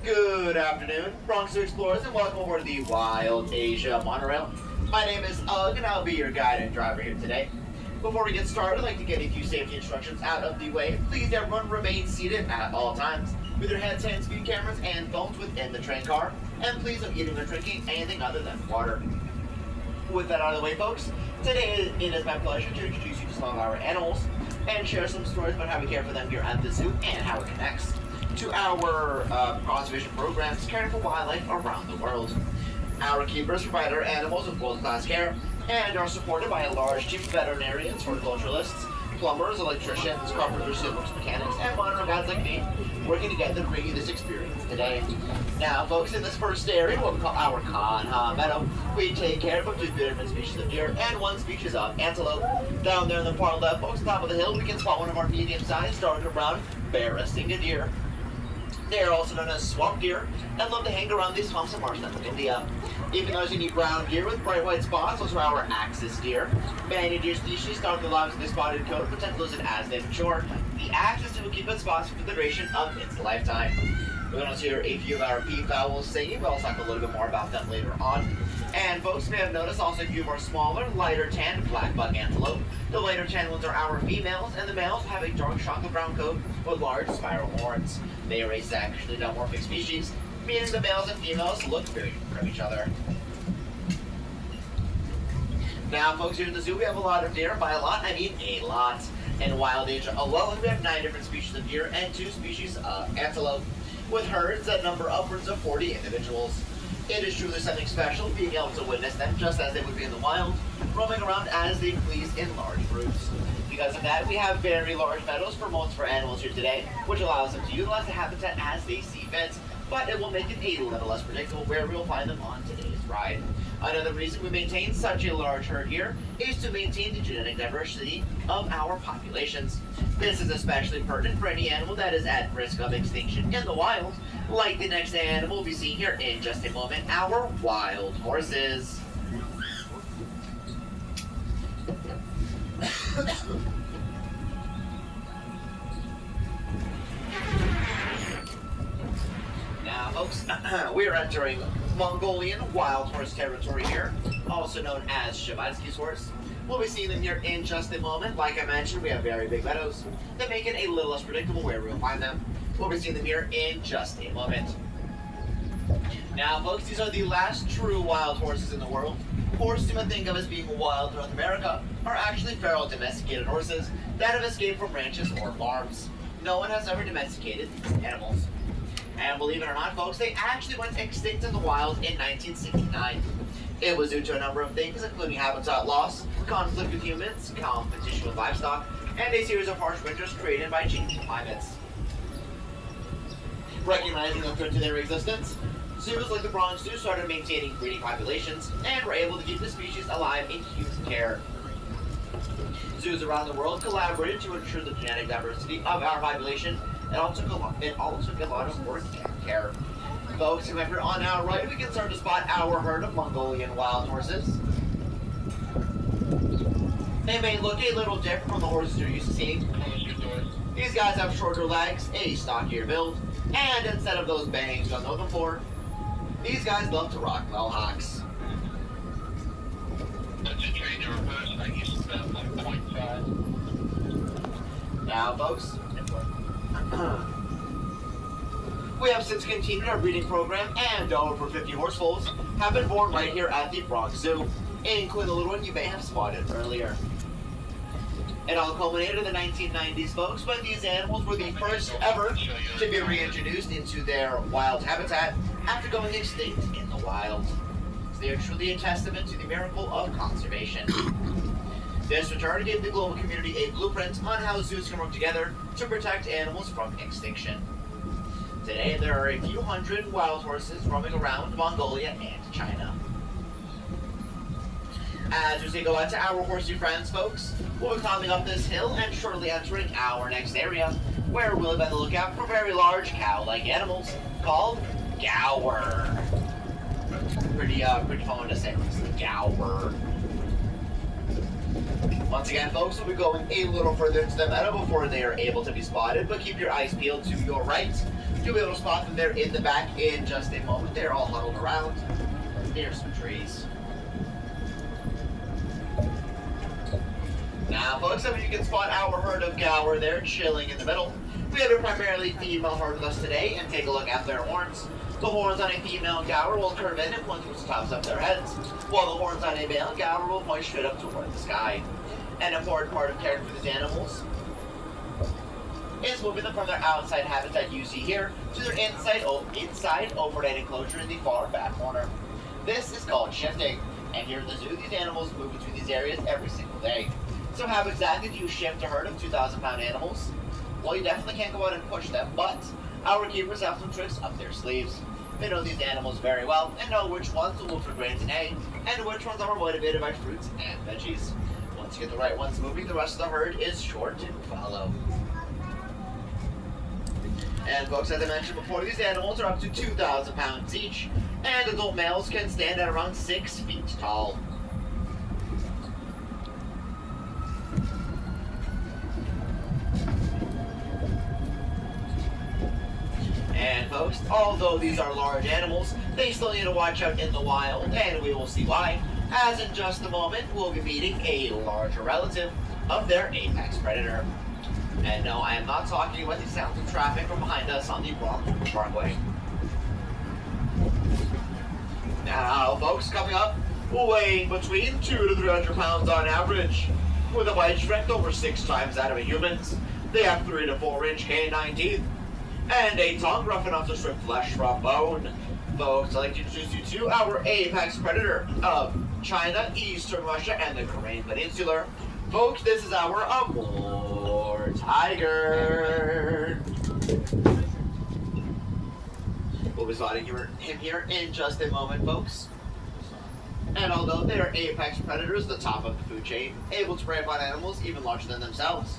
Good afternoon, Bronx explorers, and welcome aboard the Wild Asia monorail. My name is Ugg, and I'll be your guide and driver here today. Before we get started, I'd like to get a few safety instructions out of the way. Please, everyone, remain seated at all times with your heads, hands, speed cameras, and phones within the train car. And please don't eating or drinking anything other than water. With that out of the way, folks, today it is my pleasure to introduce you to some of our animals and share some stories about how we care for them here at the zoo and how it connects to our conservation programs caring for wildlife around the world. Our keepers provide our animals with world-class care and are supported by a large team of veterinarians, horticulturalists, plumbers, electricians, carpenters, sailors, mechanics, and modern guides like me working together to bring you this experience today. Now, folks, in this first area, what we call our Kanha Meadow, we take care of up to 2 different species of deer and 1 species of antelope. Down there in the far left, folks, top of the hill, we can spot one of our medium-sized, darker brown, Barastinga deer. They are also known as swamp deer and love to hang around these swamps and marshlands of India. Even those unique brown deer with bright white spots, those are our axis deer. Many deer species start their lives with a spotted coat, but tend to lose it as they mature. The axis deer will keep its spots for the duration of its lifetime. We're going to hear a few of our peafowls singing, but I'll talk a little bit more about them later on. And folks may have noticed also a few of our smaller, lighter tanned blackbuck antelope. The lighter tanned ones are our females, and the males have a dark chocolate brown coat with large spiral horns. They are a sexually dimorphic species, meaning the males and females look very different from each other. Now, folks, here in the zoo, we have a lot of deer. By a lot, I mean a lot. In Wild Asia alone, we have 9 different species of deer and 2 species of antelope, with herds that number upwards of 40 individuals. It is truly something special being able to witness them just as they would be in the wild, roaming around as they please in large groups. Because of that, we have very large meadows for most of our animals here today, which allows them to utilize the habitat as they see fit, but it will make it a little less predictable where we'll find them on today's ride. Another reason we maintain such a large herd here is to maintain the genetic diversity of our populations. This is especially pertinent for any animal that is at risk of extinction in the wild, like the next animal we'll be seeing here in just a moment, our wild horses. Now, folks, we are entering Mongolian wild horse territory here, also known as Shavatsky's horse. We'll be seeing them here in just a moment. Like I mentioned, we have very big meadows that make it a little less predictable where we'll find them. We'll be seeing them here in just a moment. Now, folks, these are the last true wild horses in the world. Horses you might think of as being wild in North America are actually feral domesticated horses that have escaped from ranches or farms. No one has ever domesticated these animals. And believe it or not, folks, they actually went extinct in the wild in 1969. It was due to a number of things, including habitat loss, conflict with humans, competition with livestock, and a series of harsh winters created by changing climates. Recognizing the threat to their existence, zoos like the Bronx Zoo started maintaining breeding populations and were able to keep the species alive in human care. Zoos around the world collaborated to ensure the genetic diversity of our population. It all took a lot of work and care. Folks, remember on our right, we can start to spot our herd of Mongolian wild horses. They may look a little different from the horses you're used to seeing. These guys have shorter legs, a stockier build, and instead of those bangs you'll know them for, these guys love to rock mohawks. Now, folks, we have since continued our breeding program, and over 50 horse foals have been born right here at the Bronx Zoo, including the little one you may have spotted earlier. It all culminated in the 1990s, folks, when these animals were the first ever to be reintroduced into their wild habitat after going extinct in the wild. They are truly a testament to the miracle of conservation. This return gave the global community a blueprint on how zoos can work together to protect animals from extinction. Today, there are a few hundred wild horses roaming around Mongolia and China. As we go out to our horsey friends, folks, we'll be climbing up this hill and shortly entering our next area, where we'll be on the lookout for very large cow-like animals called gaur. Pretty fun to say, it's the gaur. Once again, folks, we'll be going a little further into the meadow before they are able to be spotted, but keep your eyes peeled to your right. You'll be able to spot them there in the back in just a moment. They're all huddled around near some trees. Now, folks, if you can spot our herd of Gower there chilling in the middle. We have a primarily female herd with us today, and take a look at their horns. The horns on a female Gower will curve in and point towards the tops of their heads, while the horns on a male Gower will point straight up toward the sky. An important part of caring for these animals is moving them from their outside habitat you see here to their inside overnight enclosure in the far back corner. This is called shifting, and here at the zoo, these animals move between these areas every single day. So how exactly do you shift a herd of 2,000-pound animals? Well, you definitely can't go out and push them, but our keepers have some tricks up their sleeves. They know these animals very well and know which ones will look for grains and hay, and which ones are more motivated by fruits and veggies. Once you get the right ones moving, the rest of the herd is sure to follow. And folks, as I mentioned before, these animals are up to 2,000 pounds each, and adult males can stand at around 6 feet tall. And folks, although these are large animals, they still need to watch out in the wild, and we will see why, as in just a moment we'll be meeting a larger relative of their apex predator. And no, I am not talking about the sounds of traffic from behind us on the Bronx Parkway. Now, folks, coming up, weighing between 200 to 300 pounds on average, with a bite strength over 6 times that of a human's. They have 3 to 4 inch canine teeth, and a tongue rough enough to strip flesh from bone. Folks, I'd like to introduce you to our apex predator of China, Eastern Russia, and the Korean Peninsula. Folks, this is our Amur tiger. We'll be spotting him here in just a moment, folks. And although they are apex predators, the top of the food chain, able to prey upon animals even larger than themselves.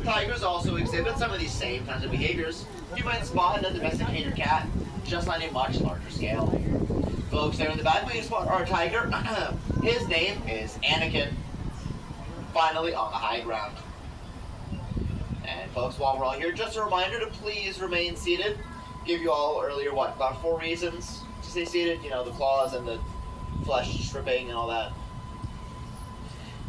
Tigers also exhibit some of these same kinds of behaviors you might spot in a domesticated cat, just on a much larger scale. Folks, there in the back, we can spot our tiger. His name is Anakin. Finally on the high ground. And folks, while we're all here, just a reminder to please remain seated. Give you all earlier, about 4 reasons to stay seated? You know, the claws and the flesh stripping and all that.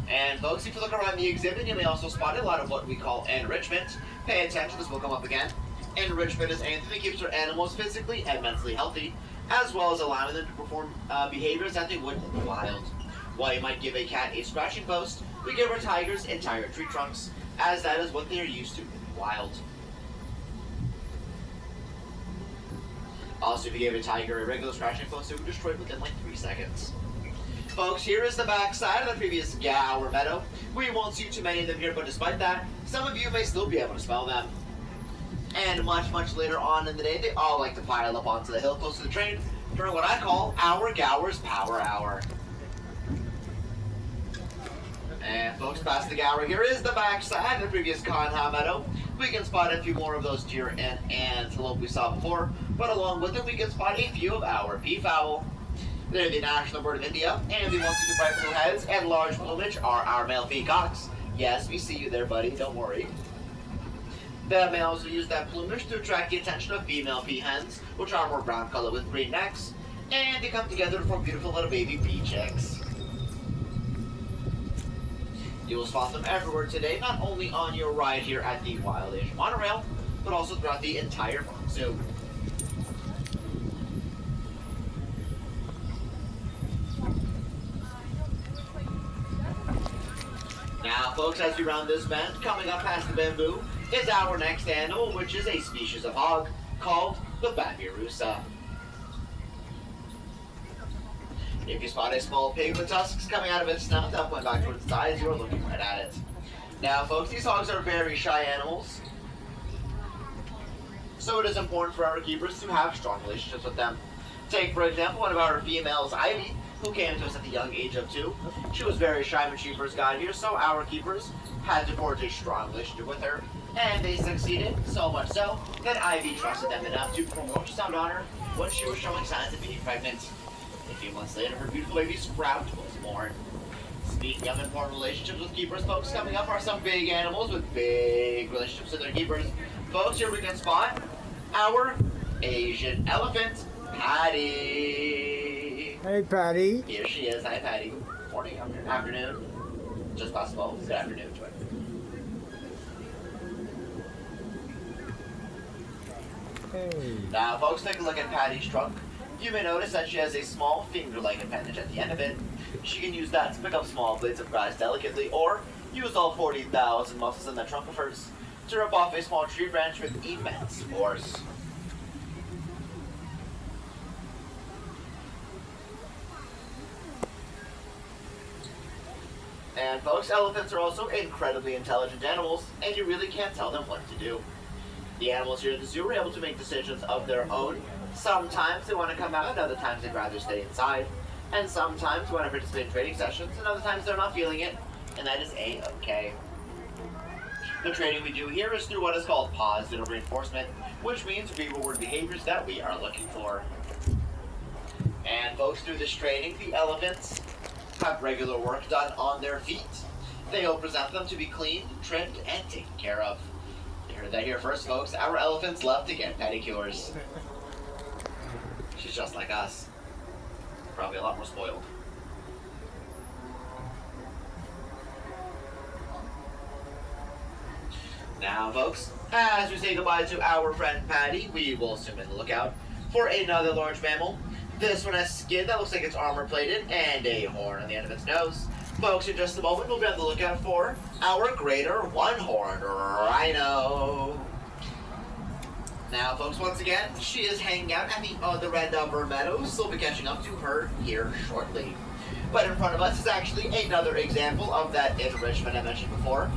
And folks, if you look around the exhibit, you may also spot a lot of what we call enrichment. Pay attention, this will come up again. Enrichment is anything that keeps our animals physically and mentally healthy, as well as allowing them to perform behaviors that they would in the wild. While you might give a cat a scratching post, we give our tigers entire tree trunks, as that is what they are used to in the wild. Also, if you gave a tiger a regular scratching post, it would destroy it within like 3 seconds. Folks, here is the back side of the previous Gower meadow. We won't see too many of them here, but despite that, some of you may still be able to smell them. And much, much later on in the day, they all like to pile up onto the hill close to the train during what I call our Gower's Power Hour. And folks, past the Gower, here is the back side of the previous Conha meadow. We can spot a few more of those deer and antelope we saw before, but along with them, we can spot a few of our peafowl. They're the national bird of India, and the ones with the bright blue heads and large plumage are our male peacocks. Yes, we see you there, buddy, don't worry. The males will use that plumage to attract the attention of female peahens, which are more brown colored with green necks, and they come together to form beautiful little baby bee chicks. You will spot them everywhere today, not only on your ride here at the Wild Asia Monorail, but also throughout the entire Bronx Zoo. Now, folks, as we round this bend, coming up past the bamboo, is our next animal, which is a species of hog called the babirusa. If you spot a small pig with tusks coming out of its snout that went back towards its eyes, you are looking right at it. Now, folks, these hogs are very shy animals, so it is important for our keepers to have strong relationships with them. Take, for example, one of our females, Ivy, who came to us at the young age of 2. She was very shy when she first got here, so our keepers had to forge a strong relationship with her, and they succeeded, so much so that Ivy trusted them enough to perform ultrasound on her when she was showing signs of being pregnant. A few months later, her beautiful baby Sprout was born. Speaking of important relationships with keepers, folks, coming up are some big animals with big relationships with their keepers. Folks, here we can spot our Asian elephant, Patty. Hey, Patty. Here she is. Hi, Patty. Morning, afternoon. Just past 12. Good afternoon to it. Hey. Now, folks, take a look at Patty's trunk. You may notice that she has a small finger-like appendage at the end of it. She can use that to pick up small blades of grass delicately, or use all 40,000 muscles in the trunk of hers to rip off a small tree branch with immense force. And folks, elephants are also incredibly intelligent animals, and you really can't tell them what to do. The animals here at the zoo are able to make decisions of their own. Sometimes they want to come out, other times they'd rather stay inside. And sometimes they want to participate in training sessions, and other times they're not feeling it, and that is A-okay. The training we do here is through what is called positive reinforcement, which means we reward behaviors that we are looking for. And folks, through this training, the elephants have regular work done on their feet. They will present them to be cleaned, trimmed, and taken care of. You heard that here first, folks. Our elephants love to get pedicures. She's just like us. Probably a lot more spoiled. Now, folks, as we say goodbye to our friend Patty, we will soon be on the lookout for another large mammal. This one has skin that looks like it's armor-plated and a horn on the end of its nose. Folks, in just a moment, we'll be on the lookout for our greater one-horned rhino. Now, folks, once again, she is hanging out at the other end of her meadows, so we'll be catching up to her here shortly. But in front of us is actually another example of that enrichment I mentioned before.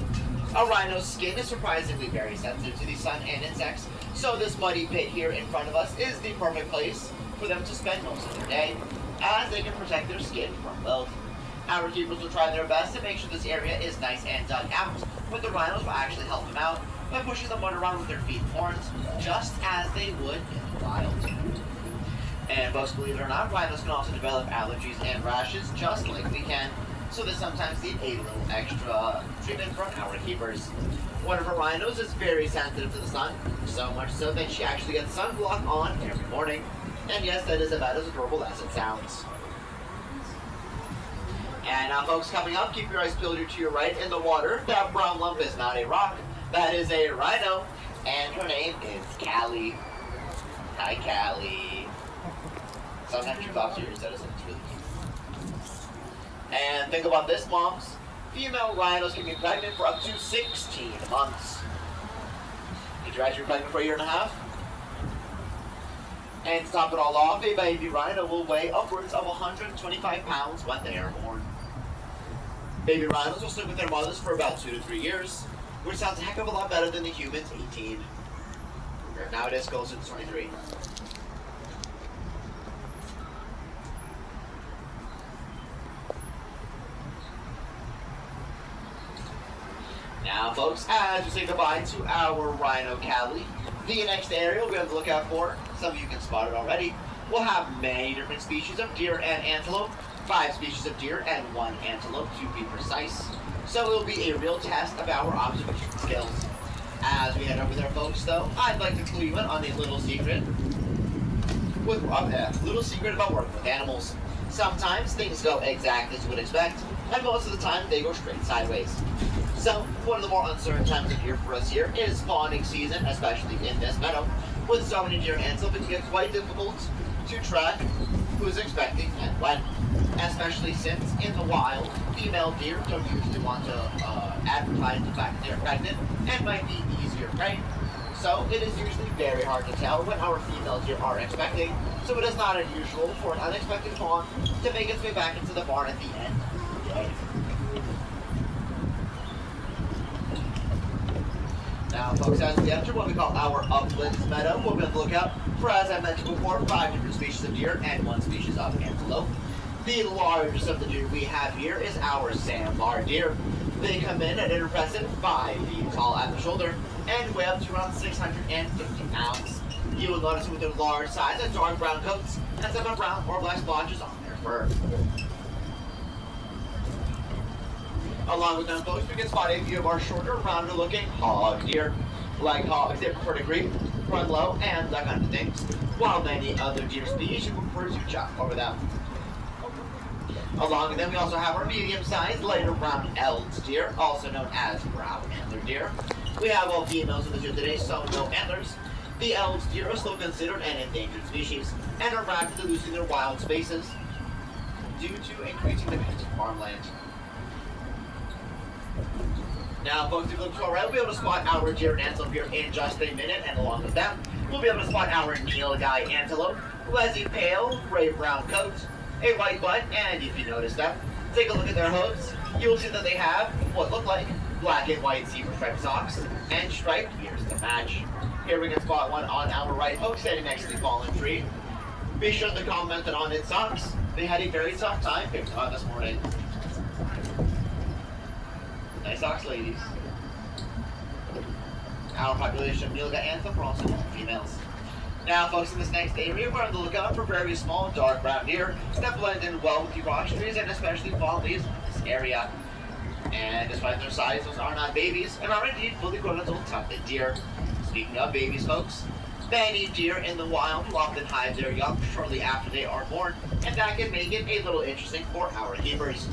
A rhino's skin is surprisingly very sensitive to the sun and insects, so this muddy pit here in front of us is the perfect place for them to spend most of their day, as they can protect their skin from wilt. Our keepers will try their best to make sure this area is nice and dug out, but the rhinos will actually help them out by pushing the mud around with their feet and horns, just as they would in the wild. And folks, believe it or not, rhinos can also develop allergies and rashes just like we can, so they sometimes need a little extra treatment from our keepers. One of our rhinos is very sensitive to the sun, so much so that she actually gets sunblock on every morning. And yes, that is about as adorable as it sounds. And now, folks, coming up, keep your eyes peeled to your right in the water. That brown lump is not a rock, that is a rhino, and her name is Callie. Hi, Callie. Sometimes she talks to your citizens, it's really cute. And think about this, moms. Female rhinos can be pregnant for up to 16 months. Did you actually be pregnant for a year and a half? And to top it all off, a baby rhino will weigh upwards of 125 pounds when they are born. Baby rhinos will stick with their mothers for about 2 to 3 years, which sounds a heck of a lot better than the humans' 18. Now it is closer to 23. Now, folks, as we say goodbye to our rhino Callie, the next area we'll be on the lookout for, some of you can spot it already, we'll have many different species of deer and antelope, 5 species of deer and 1 antelope to be precise. So it will be a real test of our observation skills. As we head over there, folks, though, I'd like to clue you in on a little secret about working with animals. Sometimes things go exactly as you would expect, and most of the time they go straight sideways. So, one of the more uncertain times of year for us here is spawning season, especially in this meadow. With so many deer and antelope, it can get quite difficult to track who's expecting and when. Especially since, in the wild, female deer don't usually want to advertise the fact that they're pregnant and might be easier prey. So, it is usually very hard to tell when our female deer are expecting, so it is not unusual for an unexpected fawn to make its way back into the barn at the end of the day. Now, folks, as we enter what we call our uplands meadow, we'll be on the lookout for, as I mentioned before, 5 different species of deer and 1 species of antelope. The largest of the deer we have here is our sandbar deer. They come in at an impressive 5 feet tall at the shoulder and weigh up to around 650 pounds. You will notice with their large size and dark brown coats and some brown or black splotches on their fur. Along with them folks, we can spot a few of our shorter, rounder looking hog deer. Like hogs, they prefer to creep, run low, and that kind of things, while many other deer species prefer to jump over them. Along with them, we also have our medium-sized, lighter brown Elds deer, also known as brown antler deer. We have all females in the zoo today, so no antlers. The Elds deer are still considered an endangered species, and are rapidly losing their wild spaces due to increasing demand in farmland. Now, folks, if you look to our right, we'll be able to spot our deer and antelope here in just a minute, and along with them, we'll be able to spot our Nilgai antelope, who has a pale gray-brown coat, a white butt, and if you notice them, take a look at their hooves, you'll see that they have what look like black and white zebra striped socks and striped ears to match. Here we can spot one on our right, folks, standing next to the fallen tree. Be sure to comment on its socks. They had a very tough time picking them up this morning. Nice socks, ladies. Our population of Nilgai antelope are also females. Now, folks, in this next area, we're on the lookout for very small, dark brown deer that blend in well with the rock trees and especially fallen leaves in this area. And despite their size, those are not babies and are indeed fully grown adult tufted deer. Speaking of babies, folks, many deer in the wild will often hide their young shortly after they are born, and that can make it a little interesting for our keepers.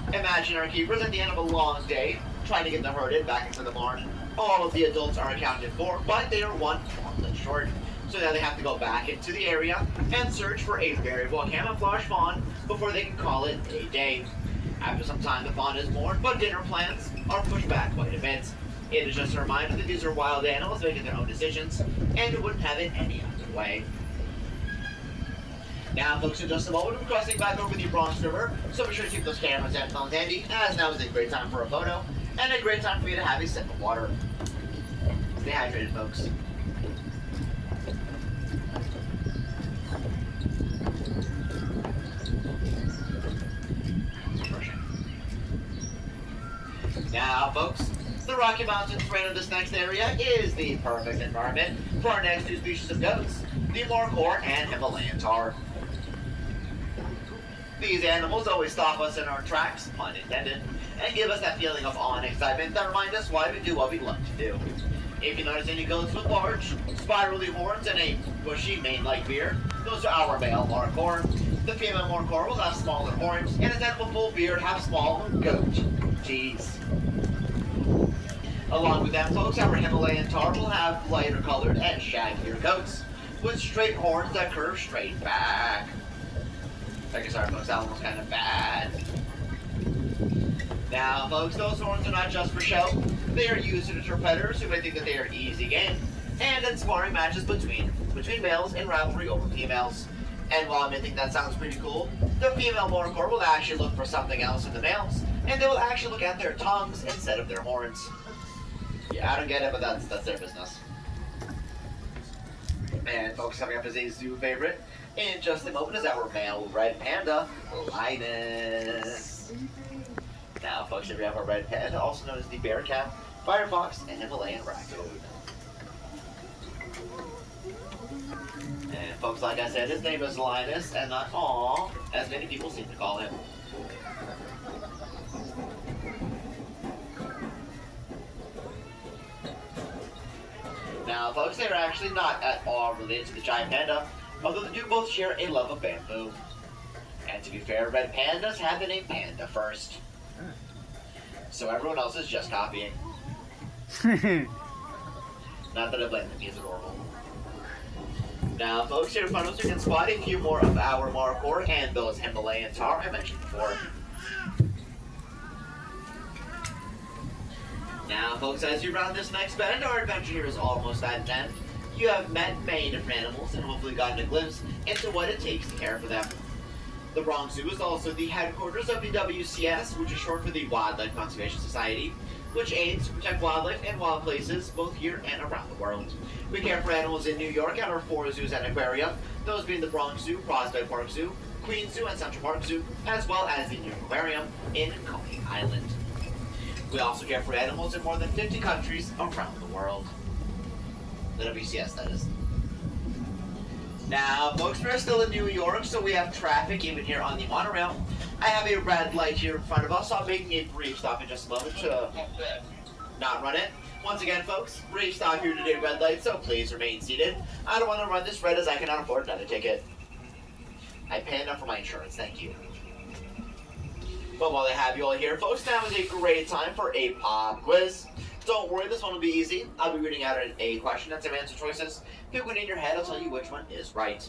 Imagine our keepers at the end of a long day, trying to get them herded back into the barn. All of the adults are accounted for, but they are one fawn short. So now they have to go back into the area and search for a very well camouflaged fawn before they can call it a day. After some time, the fawn is born, but dinner plans are pushed back quite a bit. It is just a reminder that these are wild animals making their own decisions, and it wouldn't have it any other way. Now, folks, in just a moment, we're crossing back over the Bronx River, so be sure to keep those cameras and phones handy, as now is a great time for a photo, and a great time for you to have a sip of water. Stay hydrated, folks. Now, folks, the Rocky Mountains terrain of this next area is the perfect environment for our next two species of goats, the Markhor and Himalayan tar. These animals always stop us in our tracks, pun intended, and give us that feeling of awe and excitement that remind us why we do what we love to do. If you notice any goats with large, spirally horns and a bushy mane-like beard, those are our male Markhor. The female Markhor will have smaller horns, and instead of a full beard, have small goat teeth. Along with them, folks, our Himalayan tar will have lighter colored and shaggier coats, with straight horns that curve straight back. I guess, sorry, folks, that one was kind of bad. Now, folks, those horns are not just for show. They are used to deter predators who may think that they are easy game, and in sparring matches between males in rivalry over females. And while I may think that sounds pretty cool, the female Markhor will actually look for something else in the males, and they will actually look at their tongues instead of their horns. Yeah, I don't get it, but that's their business. And folks, coming up is a zoo favorite. In just a moment is our male red panda, Linus. Now, folks, here we have our red panda, also known as the bear cat, firefox, and Himalayan raccoon. And folks, like I said, his name is Linus, and not Aw, as many people seem to call him. Now, folks, they are actually not at all related to the giant panda, although they do both share a love of bamboo. And to be fair, red pandas had the name Panda first. So everyone else is just copying. Not that I blame them, he's adorable. Now, folks, here in front of us, you can spot a few more of our Markhor and those Himalayan tar I mentioned before. Now, folks, as you round this next bend, our adventure here is almost at an end. You have met many different animals and hopefully gotten a glimpse into what it takes to care for them. The Bronx Zoo is also the headquarters of the WCS, which is short for the Wildlife Conservation Society, which aims to protect wildlife and wild places both here and around the world. We care for animals in New York at our 4 zoos and aquaria, those being the Bronx Zoo, Prospect Park Zoo, Queens Zoo, and Central Park Zoo, as well as the new aquarium in Coney Island. We also care for animals in more than 50 countries around the world. The WCS, that is. Now, folks, we're still in New York, so we have traffic even here on the monorail. I have a red light here in front of us, so I'm making a brief stop in just a moment to not run it. Once again, folks, brief stop here today, red light, so please remain seated. I don't want to run this red as I cannot afford another ticket. I pay enough for my insurance, thank you. But while I have you all here, folks, now is a great time for a pop quiz. Don't worry, this one will be easy. I'll be reading out a question and some answer choices. Pick one in your head, I'll tell you which one is right.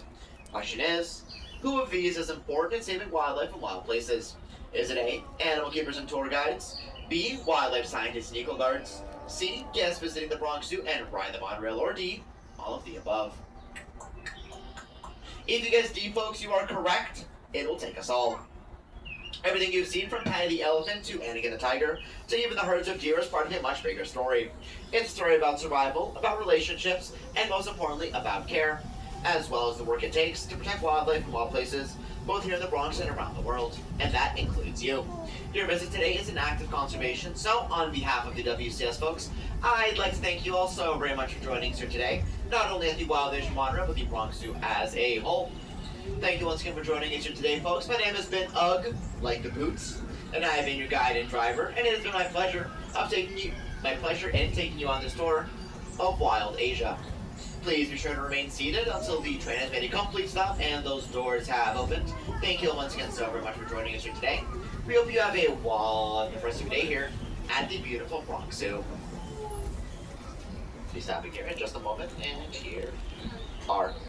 Question is, who of these is important in saving wildlife in wild places? Is it A, animal keepers and tour guides, B, wildlife scientists and eco guards, C, guests visiting the Bronx Zoo and riding the monorail, or D, all of the above? If you guess D, folks, you are correct. It will take us all. Everything you've seen from Patty the elephant to Anakin the tiger to even the herds of deer is part of a much bigger story. It's a story about survival, about relationships, and most importantly, about care, as well as the work it takes to protect wildlife in wild places, both here in the Bronx and around the world, and that includes you. Your visit today is an act of conservation, so on behalf of the WCS folks, I'd like to thank you all so very much for joining us here today, not only at the Wild Asian Monorail, but the Bronx Zoo as a whole. Thank you once again for joining us here today, folks. My name has been Ugg, like the boots, and I have been your guide and driver, and it has been my pleasure in taking you on this tour of Wild Asia. Please be sure to remain seated until the train has made a complete stop and those doors have opened. Thank you once again so very much for joining us here today. We hope you have a wonderful rest of your day here at the beautiful Bronx Zoo. Please stop here in just a moment, and here are